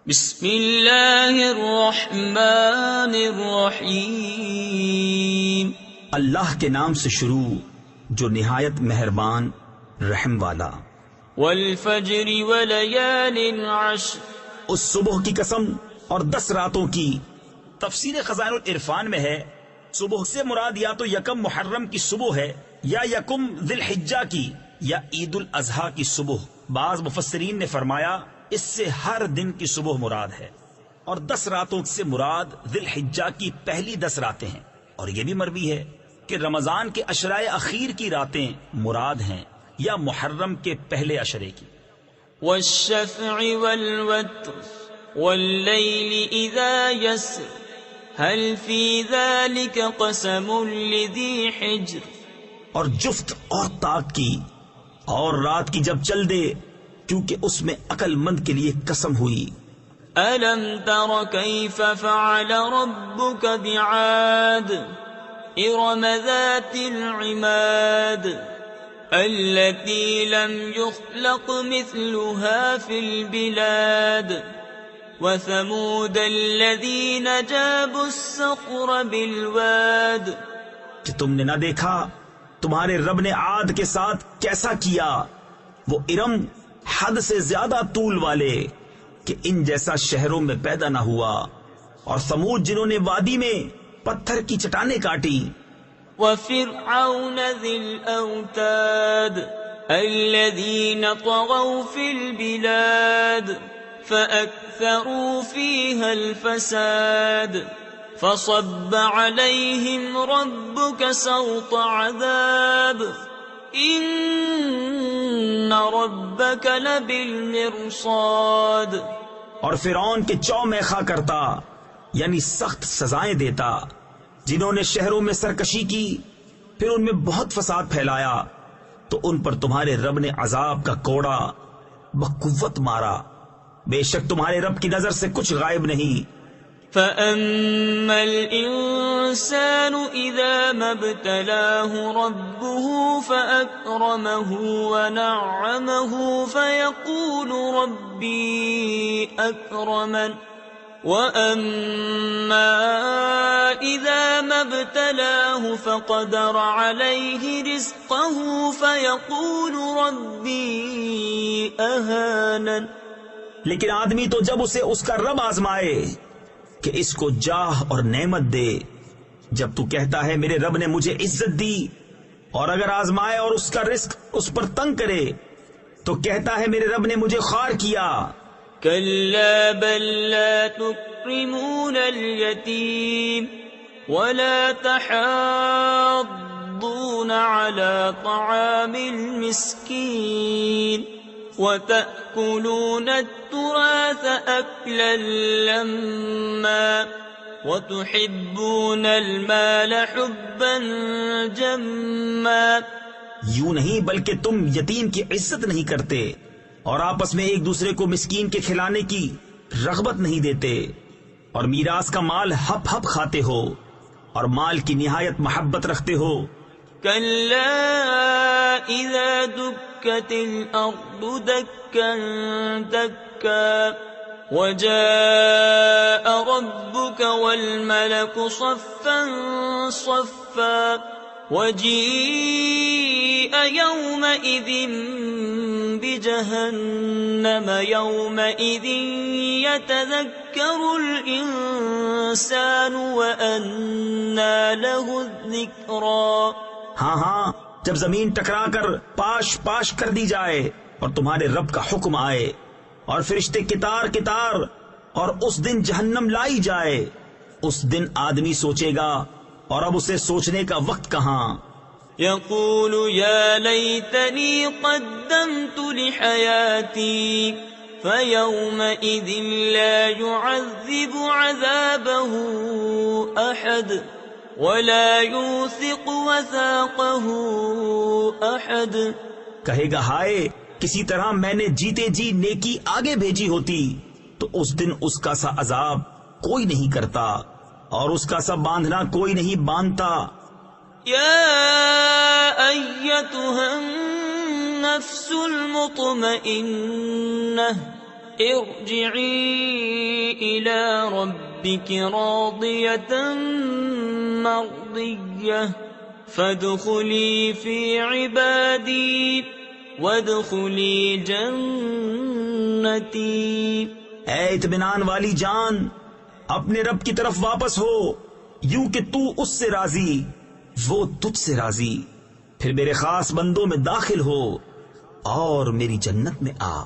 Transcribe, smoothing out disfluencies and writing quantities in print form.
بسم اللہ الرحمن الرحیم۔ اللہ کے نام سے شروع جو نہایت مہربان رحم والا۔ والفجر وليال عشر، اس صبح کی قسم اور 10 راتوں کی۔ تفسیر خزائن العرفان میں ہے صبح سے مراد یا تو یکم محرم کی صبح ہے یا یکم ذی الحجہ کی یا عید الاضحیٰ کی صبح۔ بعض مفسرین نے فرمایا اس سے ہر دن کی صبح مراد ہے، اور 10 راتوں سے مراد ذی الحجہ کی پہلی 10 راتیں ہیں۔ اور یہ بھی مروی ہے کہ رمضان کے عشرۂ اخیر کی راتیں مراد ہیں یا محرم کے پہلے عشرے کی۔ والشفع والوتر واللیل اذا یسر هل فی ذلک قسم لذی حجر، اور جفت اور طاق کی، اور رات کی جب چل دے کیونکہ اس میں عقل مند کے لیے قسم ہوئی۔ الم تر کیف فعل ربک بعاد ارم ذات العماد التي لم يخلق مثلها في البلاد وثمود الذين جابوا الصخر بالواد، کہ تم نے نہ دیکھا تمہارے رب نے عاد کے ساتھ کیسا کیا، وہ ارم حد سے زیادہ طول والے کہ ان جیسا شہروں میں پیدا نہ ہوا، اور ثمود جنہوں نے وادی میں پتھر کی چٹانیں کاٹی۔ وفرعون ذی الاوتاد الذین طغوا فی البلاد فأکثروا فیہا الفساد فصب علیہم ربک سوط عذاب ان ربک لبالمرصاد، اور فرعون کے چو میخا کرتا یعنی سخت سزائیں دیتا جنہوں نے شہروں میں سرکشی کی، پھر ان میں بہت فساد پھیلایا، تو ان پر تمہارے رب نے عذاب کا کوڑا بقوت مارا، بے شک تمہارے رب کی نظر سے کچھ غائب نہیں۔ فَأَمَّا الْإِنسَانُ إِذَا مَا ابْتَلَاهُ رَبُّهُ فَأَكْرَمَهُ وَنَعَّمَهُ فَيَقُولُ رَبِّي أَكْرَمَنِ وَأَمَّا إِذَا مَا ابْتَلَاهُ فَقَدَرَ عَلَيْهِ رِزْقَهُ فَيَقُولُ رَبِّي أَهَانَنِ، لیکن آدمی تو جب اسے اس کا رب آزمائے کہ اس کو جاہ اور نعمت دے، جب تو کہتا ہے میرے رب نے مجھے عزت دی، اور اگر آزمائے اور اس کا رزق اس پر تنگ کرے تو کہتا ہے میرے رب نے مجھے خوار کیا۔ كلا بل لا تكرمون اليتيم ولا تحاضون على طعام المسكين وتأكلون التراث أكلا لما وتحبون المال حبا جما، یوں نہیں بلکہ تم یتیم کی عزت نہیں کرتے اور آپس میں ایک دوسرے کو مسکین کے کھلانے کی رغبت نہیں دیتے، اور میراث کا مال ہپ ہپ کھاتے ہو اور مال کی نہایت محبت رکھتے ہو۔ كلا إذا دكت الأرض دكا دكا وجاء ربك والملك صفا صفا وجيء يومئذ بجهنم يومئذ يتذكر الإنسان وأنى له الذكرى، ہاں ہاں، جب زمین ٹکرا کر پاش پاش کر دی جائے اور تمہارے رب کا حکم آئے اور فرشتے کتار کتار اور اس دن جہنم لائی جائے، اس دن آدمی سوچے گا، اور اب اسے سوچنے کا وقت کہاں۔ يقول يا ليتني قدمت لحياتي فيومئذ لا يعذب عذابه أحد ولا يوثق وثاقه أحد، کہے گا ہائے کسی طرح میں نے جیتے جی نیکی آگے بھیجی ہوتی تو اس دن اس کا سا عذاب کوئی نہیں کرتا اور اس کا سا باندھنا کوئی نہیں باندھتا۔ یا ایتها النفس المطمئنة ارجعی إلى ربك راضية مرضية فادخلي في عبادي وادخلی جنتی۔ اے اطمینان والی جان، اپنے رب کی طرف واپس ہو، یوں کہ تو اس سے راضی، وہ تجھ سے راضی، پھر میرے خاص بندوں میں داخل ہو اور میری جنت میں آ۔